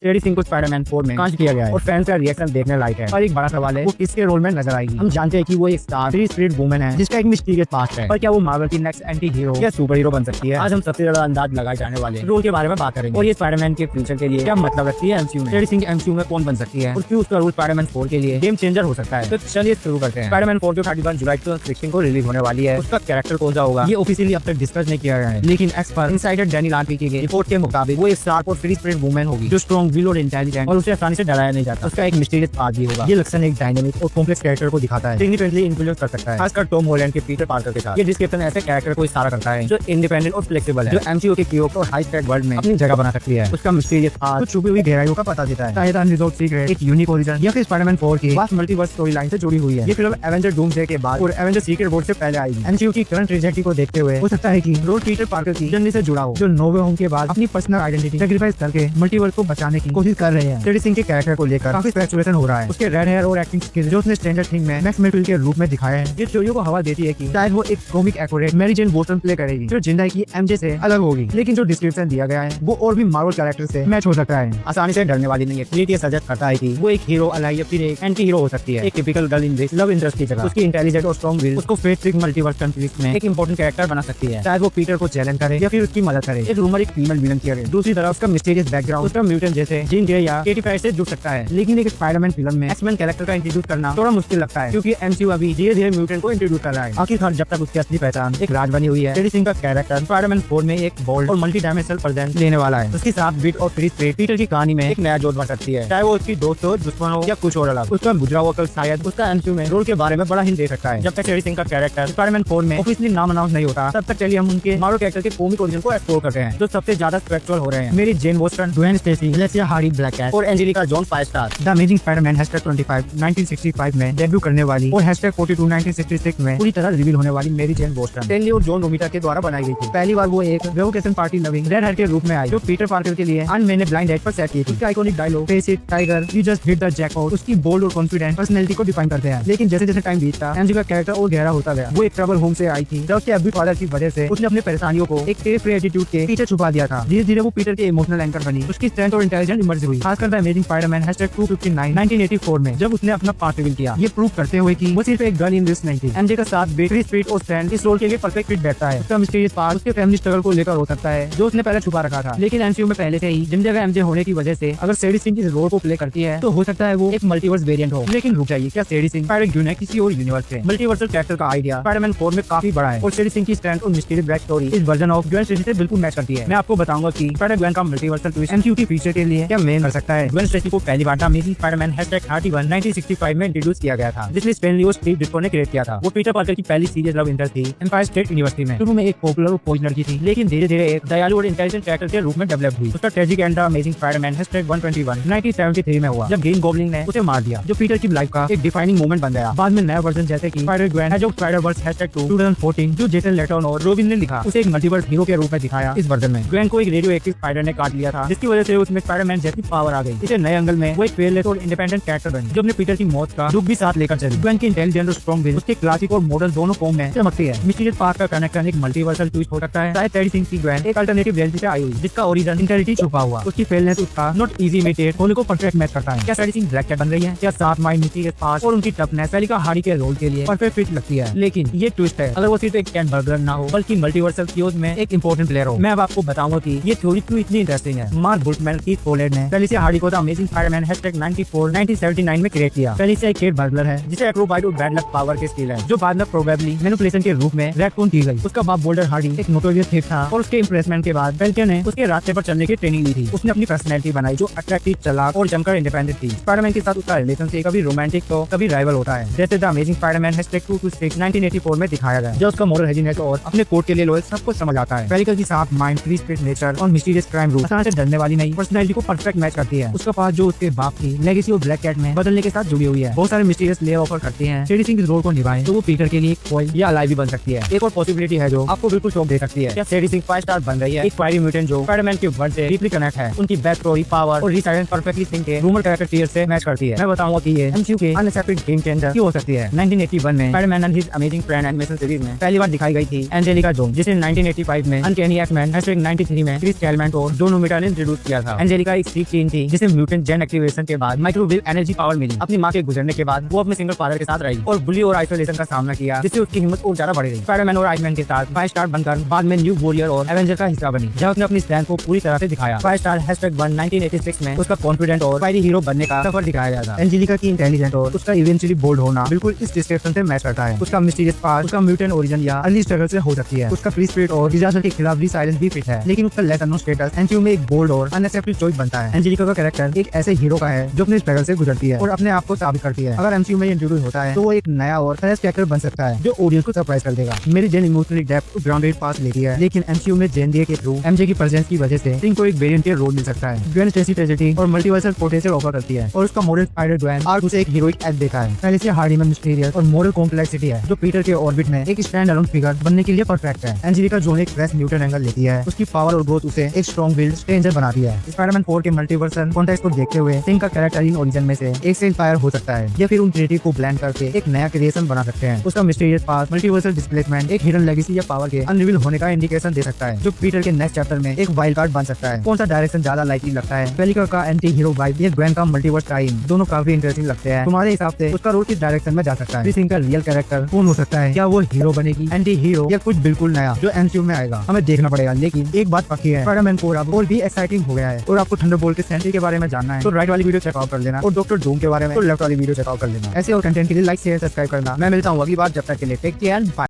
Teddy Singh को Spiderman 4 में cast किया गया है और फैंस का रिएक्शन देखने लायक है। और एक बड़ा सवाल है वो किसके रोल में नजर आएगी। हम जानते हैं कि वो एक स्टार फ्री स्पिरिट वुमन है जिसका एक मिस्टीरियस पास्ट है, पर क्या वो मार्वल की नेक्स्ट एंटी हीरो या सुपर हीरो बन सकती है। आज हम सबसे ज्यादा अंदाज लगाए जाने वाले रोल के बारे में बात करेंगे और ये स्पाइडरमैन के फ्यूचर के लिए क्या मतलब रखती है एमसीयू में। टेडी सिंह एमसीयू में कौन बन सकती है और क्यों उसका रोल स्पाइडरमैन 4 के लिए गेम चेंजर हो सकता है। तो चलिए शुरू करते हैं। स्पाइडरमैन 4 जो 31 जुलाई 2016 को रिलीज होने वाली है, उसका कैरेक्टर कौन सा होगा ये ऑफिशियली अब तक डिस्कस नहीं किया गया है, लेकिन एक्सपर्ट इनसाइडर डैनी लार्की की रिपोर्ट के मुताबिक वो एक शार्प और फ्री स्पिरिट वुमन होगी जो स्ट्रॉन्ग, विल और इंटेलिजेंट और उसे आसानी से डराया नहीं जाता। उसका एक मिस्टीरियस पाथ भी होगा। ये लक्षण एक डायनामिक और कॉम्प्लेक्स कैरेक्टर को दिखाता है, सिग्निफिकेंटली इन्फ्लुएंस कर सकता है, खासकर टॉम हॉलैंड के पीटर पार्कर के साथ। ये डिस्क्रिप्शन ऐसे कैरेक्टर को इशारा करता है जो इंडिपेंडेंट और फ्लेक्सिबल है, जो एमसीयू के क्यूब और हाई स्पेक वर्ल्ड में अपनी जगह बना सकती है। उसका मिस्टीरियस पाथ कुछ छुपी हुई गहराइयों का पता देता है, शायद अनरिजॉल्व्ड सीक्रेट, एक यूनिक ओरिजिन या फिर स्पाइडरमैन 4 की वास्ट मल्टीवर्स स्टोरी लाइन से जुड़ी हुई है। ये फिल्म एवेंजर डूम्सडे के बाद और एवेंजर सीक्रेट वॉर से पहले आएगी। एमसीयू की करंट ट्रेजेडी को देखते हुए हो सकता है कि रोल पीटर पार्कर की जर्नी से जुड़ा हो, जो नो वे होम के बाद अपनी पर्सनल आइडेंटिटी सैक्रिफाइस करके मल्टीवर्स को बचाने की कोशिश कर रहे हैं। टेडी सिंह के कैरेक्टर को लेकर काफी स्पेकुलेशन हो रहा है। उसके रेड हेयर और एक्टिंग स्किल जो उसने स्ट्रेंजर थिंग्स में मैक्स मेटल के रूप में दिखाया है, ये थ्योरी को हवा देती है कि शायद वो एक comic accurate Mary Jane Boston play करेगी जो जिंदा की एमजे से अलग होगी। लेकिन जो डिस्क्रिप्शन दिया गया है वो और भी मार्वल कैरेक्टर से मैच हो सकता है, आसानी से डरने वाली नहीं है। क्रिएट ये सजेस्ट करता है कि वो एक हीरो अलग या फिर एक एंटी हीरो हो सकती है, एक typical girl in this love interest की जगह उसकी इंटेलिजेंट और स्ट्रॉन्ग विल उसको फेट ट्रिक मल्टीवर्स कॉन्फ्लिक्ट में एक इंपॉर्टेंट कैरेक्टर बना सकती है। शायद वो पीटर को चैलेंज करे या फिर उसकी मदद करे। एक रूमर एक फीमेल विलन की है। दूसरी तरफ उसका मिस्टीरियस बैकग्राउंड उसका म्यूटेंट जैसे जीन ग्रे या केटी प्राइस से जुड़ सकता है। लेकिन एक स्पाइडरमैन फिल्म में एक्समैन कैरेक्टर का इंट्रोड्यूस करना थोड़ा मुश्किल लगता है, क्योंकि एमसीयू अभी धीरे धीरे म्यूटेंट को इंट्रोड्यूस कर रहा है। आखिरकार जब तक उसकी असली पहचान एक राज बनी हुई है, टेडी सिंह का कैरेक्टर स्पाइडरमैन 4 में एक बोल्ड और मल्टी डायमेंशनल प्रेजेंस लेने वाला है। उसके साथ बिट और फ्री स्पिरिट पीटर की कहानी में एक नया जोड़ बन सकती है, चाहे वो उसकी दोस्त हो, दुश्मन हो या कुछ और अलग। उसका गुजरा हुआ कल शायद उसका एमसीयू में रोल के बारे में बड़ा हिंट दे सकता है। जब तक टेडी सिंह का कैरेक्टर स्पाइडरमैन 4 में ऑफिशियली नाम अनाउंस नहीं होता, तब तक चलिए हम उनके मार्वल कैरेक्टर के कॉमिक ओरिजिन को एक्सप्लोर करते हैं, जो सबसे ज्यादा स्पेक्ट्रल हो रहे हैं। Mary Jane Boston, Gwen Stacy, Alicia Hardy black cat और Angelica Jones 5 star. The amazing Spiderman #25 1965 में डेब्यू करने वाली और #42 1966 में पूरी तरह रिवील होने वाली मेरी जेन बोस्टन स्टैनली और जॉन रोमिटा के द्वारा बनाई गई थी। पहली बार वो एक revocation party loving red hair के रूप में आई, जो पीटर पार्कर के लिए अनमेने ब्लाइंड एज पर सेट की थी। उसका iconic dialogue face it tiger you just hit the jackpot उसकी बोल्ड और कॉन्फिडेंट पर्सनैलिटी को डिफाइन करते हैं। लेकिन जैसे जैसे टाइम बीतता, एमजी का कैरेक्टर और गहरा होता गया। वो एक ट्रबल होम से आई थी, जब उसके अभी फादर की वजह से उसने अपने परेशानियों को एक फ्री एटीट्यूड के पीछे छुपा दिया था। धीरे धीरे वो पीटर के इमोशनल एंकर बनी। उसकी स्ट्रेंथ और इंटेलिजेंस इमर्ज हुई, खासकर द अमेजिंग स्पाइडरमैन #259 1984 में, जब उसने अपना पार्ट रिवील किया। ये प्रूव करते हुए कि वो सिर्फ एक गर्ल इन दिस नहीं थी। एमजे का साथ बेटरी स्पीड और स्ट्रेंथ इस रोल के लिए परफेक्ट फिट बैठता है। उसका मिस्टीरियस पार्ट उसके फैमिली स्ट्रगल को लेकर हो सकता है, जो उसने पहले छुपा रखा था। लेकिन एमसीयू में पहले से ही जिन जगह एमजे होने की वजह से अगर टेडी सिंह इस रोल को प्ले करती है, तो हो सकता है वो एक मल्टीवर्स वेरिएंट हो। लेकिन रुक जाइए, क्या टेडी सिंह स्पाइडर ग्वेन है किसी और यूनिवर्स से? मल्टीवर्सल कैरेक्टर का आइडिया स्पाइडरमैन 4 में काफी बड़ा है और टेडी सिंह की स्ट्रेंथ और मिस्टीरियस बैक स्टोरी इस वर्जन ऑफ ग्वेन स्टेसी से बिल्कुल मैच करती है। मैं आपको बताऊंगा कि स्पाइडर ग्वेन का मल्टीवर्सल ट्विस्ट एमसीयू की फीचर के लिए क्या मेन कर सकता है। ग्वेन स्टेसी को पहली बार अमेजिंग स्पाइडरमैन #31 1965 में इंट्रोड्यूस किया गया था, जिसमें स्टैनली और स्टीव डिट्को ने क्रिएट किया था। वो पीटर पार्कर की पहली सीरियस लव इंटरेस्ट थी एम्पायर स्टेट यूनिवर्सिटी में। शुरू में एक पॉपुलर और पोज लड़की थी, लेकिन धीरे धीरे एक दयालु और इंटेलिजेंट कैरेक्टर के रूप में डेवलप हुई। उसका tragic and the amazing Spiderman #121 1973 में हुआ, जब ग्रीन गॉब्लिन ने उसे मार दिया, जो पीटर की लाइफ का एक डिफाइनिंग मोमेंट बन गया। बाद में नया वर्जन जैसे कि Spider Gwen edge of Spider-Verse #2 2014 जो जेसन लेटन और रोबिन ने लिखा, उसे एक मल्टीवर्स हीरो के रूप में दिखाया। इस वर्जन में ग्वेन को एक रेडियो एक्टिव स्पाइडर ने काट लिया था, जिसकी वजह से उसमें स्पाइडरमैन जैसी पावर आ गई। इसे नए एंगल में वो एक फेयरलेस और इंडिपेंडेंट कैरेक्टर बनी, जो अपने पीटर की मौत का दुख भी साथ लेकर चली। ग्वेन की इंटेलिजेंट और स्ट्रॉन्ग विल उसके क्लासिक और मॉडर्न दोनों फॉर्म में चमकती है। मिस्टीरियस पार्ट का कनेक्शन एक मल्टीवर्सल ट्विस्ट हो सकता है। शायद टेडी सिंह की ग्वेन एक अल्टरनेटिव रियलिटी से आई हुई, जिसका ओरिजिन इंटेलिटी छुपा हुआ। उसकी फेयरनेस उसका नॉट इजी इमिटेट होने को परफेक्ट मैच करता है। क्या टेडी सिंह ब्लैक कैट बन रही है? क्या साथ माइंड मिस्टीरियस पार्ट और उनकी टफनेस एलिका हार्डी के रोल के लिए परफेक्ट फिट लगती है? लेकिन ये ट्विस्ट है, अगर वो सिर्फ एक कैन बर्गर ना हो, बल्कि मल्टीवर्सल क्यूज में एक इंपॉर्टेंट प्लेयर हो। मैं अब आपको बताऊंगा कि ये थ्योरी क्यों इतनी इंटरेस्टिंग है। मार्क बुल्टमैन की फोलेट ने एलिसिया हार्डी को द अमेजिंग स्पाइडरमैन #94 1979 में क्रिएट किया। एलिसिया एक केट बर्गलर है जिसे एक्रोबाइट और बैड लक पावर के स्किल है, जो बाद में प्रोबेबली मैनिपुलेशन के रूप में रेडकून की गई। उसका बाप बोल्डर हार्डी एक नोटोरियस थिफ था और उसके इम्प्रेसमेंट के बाद पेल्टियर ने उसके रास्ते पर चलने की ट्रेनिंग ली थी। उसने अपनी पर्सनैलिटी बनाई, जो अट्रैक्टिव, चालाक और जमकर इंडिपेंडेंट थी। स्पाइडरमैन के साथ उसका रिलेशनशिप कभी रोमांटिक तो कभी राइवल होता है, जैसे द अमेजिंग स्पाइडरमैन #226 1984 में दिखाया गया, जो उसका मॉरल हेजिनेस और अपने कोड के लिए लॉयल सब कुछ समझ आता है। पेरिकल की साथ माइंड, फ्री स्पिरिट नेचर और मिस्टीरियस क्राइम रूल आसानी से डरने वाली नहीं पर्सनैलिटी को परफेक्ट मैच करती है। उसका पास जो उसके बाप की लेगेसी और ब्लैक कैट में बदलने के साथ जुड़ी हुई है, बहुत सारे मिस्टीरियस ले ऑफर करती है। टेडी सिंह इस रोल को निभाए तो वो पीटर के लिए एक फॉइल या अलाइ भी बन सकती है। एक और पॉसिबिलिटी है जो आपको बिल्कुल शॉक दे सकती है। क्या टेडी सिंह 5 स्टार बन रही है? एक फायरी म्यूटेंट जो स्पाइडरमैन के वर्ल्ड से डीपली कनेक्ट है। उनकी बैक स्टोरी, पावर और रिसाइलेंस परफेक्टली सिंह के रूमर कैरेक्टर टीयर से मैच करती है। मैं बताऊंगा कि ये एमसीयू के अनएक्सपेक्टेड गेम चेंजर क्यों हो सकती है। 1981 में Spiderman and his amazing friend animation series में पहली बार दिखाई गई थी एंजेलिका जोन्स, जिसे 1985 में अनकैनी एक्स-मैन #93 में क्रिस कैलमैन और जॉन रोमिटा ने इंट्रोड्यूस किया था। एंजेलिका एंजेलिका एक स्ट्रीट टीन थी जिसे म्यूटेंट जेन एक्टिवेशन के बाद माइक्रोवेव एनर्जी पावर मिली। अपनी माँ के गुजरने के बाद वो अपने सिंगल फादर के साथ रही और बुली और आइसोलेशन का सामना किया, जिससे उसकी हिम्मत और ज्यादा बढ़ गई। स्पाइडरमैन और आयरन मैन के साथ 5 स्टार बनकर बाद में न्यू वॉरियर और एवेंजर का हिस्सा बनी, जहाँ उसने अपनी स्ट्रेंथ को पूरी तरह से दिखाया। 5 स्टार #1 1986 में उसका कॉन्फिडेंट और फायरी हीरो बनने का सफर दिखाया गया था। एंजेलिका की इंटेलिजेंट और उसका इवेंचुअली बोल्ड होना बिल्कुल इस डिस्क्रिप्शन से मैच करता है। उसका मिस्टीरियस पास्ट, उसका म्यूटेंट ओरिजिन या अर्ली स्ट्रगल से हो सकती है। उसका फ्री स्पिरिट और डिजास्टर के खिलाफ भी साइलेंस भी फिट है, लेकिन उसका लेस अननोन स्टेटस एमसीयू में एक बोल्ड और अनएक्सेप्टेड चॉइस बनता है। एंजेलिका का कैरेक्टर एक ऐसे हीरो का है जो अपने स्ट्रगल से गुजरती है और अपने आप को साबित करती है। अगर एमसीयू में इंट्रोड्यूस होता है तो वो एक नया और फ्रेश कैरेक्टर बन सकता है जो ऑडियंस को सरप्राइज कर देगा। मेरी जेन इमोशनली डेप्थ ग्राउंडेड पास लेती है, लेकिन एमसीयू में जेन के थ्रू एमजे की प्रेजेंस की वजह से थिंग को एक वेरिएंट के रोल मिल सकता है। ग्वेन स्टेसी ट्रेजेडी और मल्टीवर्सल पोटेंशियल ऑफर करती है और उसका मॉडल स्पाइडर ग्वेन आर्क उसे एक हीरोइक एज देता है। पहले से हार्डी में मिस्टीरियस और मॉरल कॉम्प्लेक्सिटी है जो पीटर के ऑर्बिट में एक स्टैंड अलोन फिगर बनने के लिए परफेक्ट है। एंजेलिका जो एक फ्रेश न्यूटन एंगल लेती है, उसकी पावर और ग्रोथ उसे एक स्ट्रॉन्ग विल्ड स्ट्रेंजर बनाती है। स्पाइडरमैन 4 के मल्टीवर्सल कॉन्टेक्स्ट को देखते हुए थिंग का कैरेक्टर इन ओरिजिन में से एक से इंस्पायर हो सकता है या फिर उन क्रिएटिव को ब्लेंड करके एक नया क्रिएशन बना सकते हैं। उसका मिस्टीरियस पास्ट, मल्टीवर्सल डिस्प्लेसमेंट एक हिडन लेगेसी या पावर के अनरिवील होने का इंडिकेशन दे सकता है जो पीटर के नेक्स्ट चैप्टर में एक वाइल्ड कार्ड बन सकता है। कौन सा डायरेक्शन ज्यादा लाइकली लगता है, पेलिका का एंटी हीरो वाइब या ग्वेन का मल्टीवर्स टाइम, दोनों काफी इंटरेस्टिंग लगते हैं। तुम्हारे हिसाब से उसका रोल किस डायरेक्शन में जा सकता है? थिंग का रियल कैरेक्टर कौन हो सकता है? क्या वो हीरो बनेगी, एंटी हीरो, या कुछ बिल्कुल नया जो एमसीयू में आएगा? हमें देखना पड़ेगा, लेकिन एक बात पक्की है, स्पाइडरमैन 4 अब और भी एक्साइटिंग हो गया है। और आपको थंडरबोल्ट के सेंट्री के बारे में जानना है तो राइट वाली वीडियो चेकआउट कर लेना, और डॉक्टर डूम के बारे में तो लेफ्ट वाली वीडियो चेकआउट कर लेना। ऐसे और कंटेंट के लिए लाइक शेयर सब्सक्राइब करना। मैं मिलता हूँ अगली बार, जब तक के लिए टेक केयर, बाय।